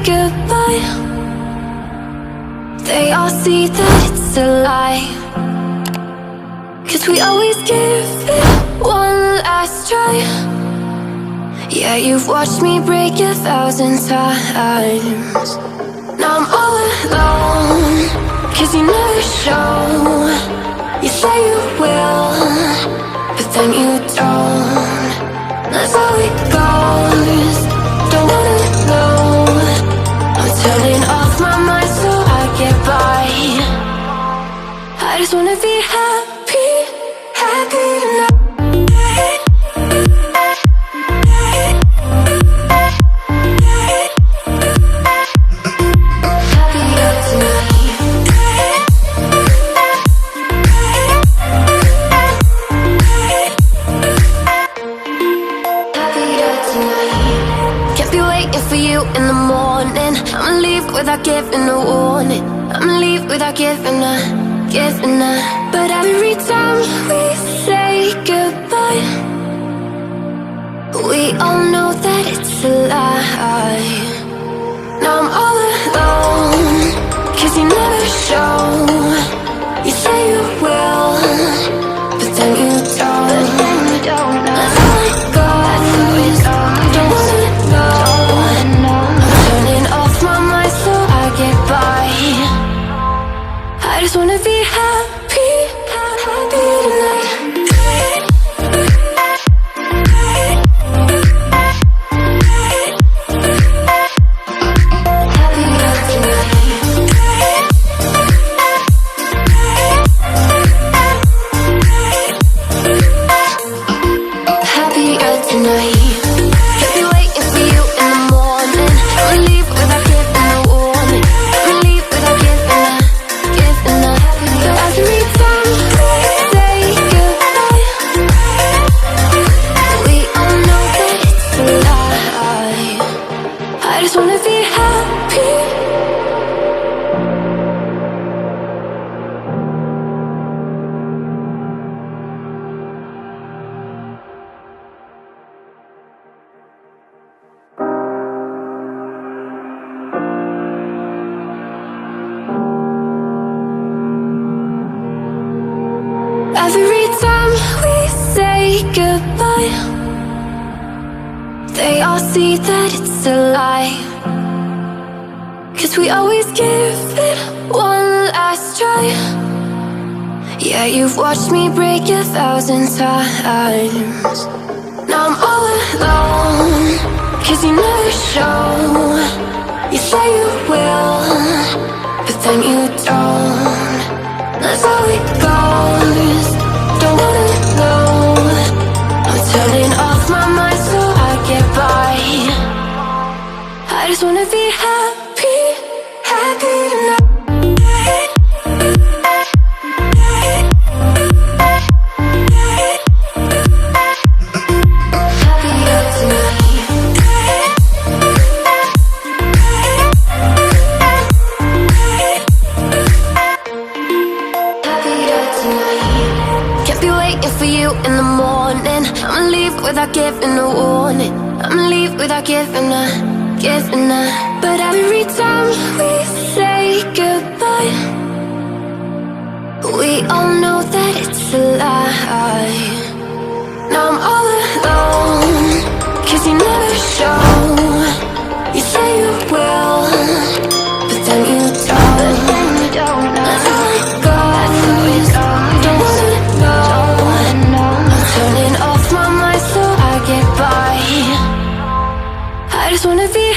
goodbye, they all see that it's a lie. 'Cause we always give it one last try. Yeah, you've watched me break 1,000 times. Now I'm all alone, 'cause you never show. You say you will, but then you don't. That's how it goes. Don't wanna know. I'm turning off my mind so I get by. I just wanna be happy, happy tonight. Without giving a warning, I'ma leave without giving a. But every time we say goodbye, we all know that it's a lie. Now I'm all alone, 'cause you never show. You say you will, but then you don't. That's how it goes. Don't wanna know. I'm turning off my mind so I get by. I just wanna be happy, happy tonight. Every time we say goodbye, they all see that it's a lie. 'Cause we always give it one last try. Yeah, you've watched me break 1,000 times. Now I'm all alone, 'cause you never show. You say you will, but then you don't. That's how it goes. Don't wanna know. I'm turning off my mind so I get by. I just wanna be happy, happy tonight. Without giving a warning, I'ma leave without giving a. But every time we say goodbye, we all know that it's a lie. Now I'm all alone, 'cause you never show. You say you will, but then you don't. That's how it goes. Don't wanna know. I'm turning off my mind so I get by. I just wanna be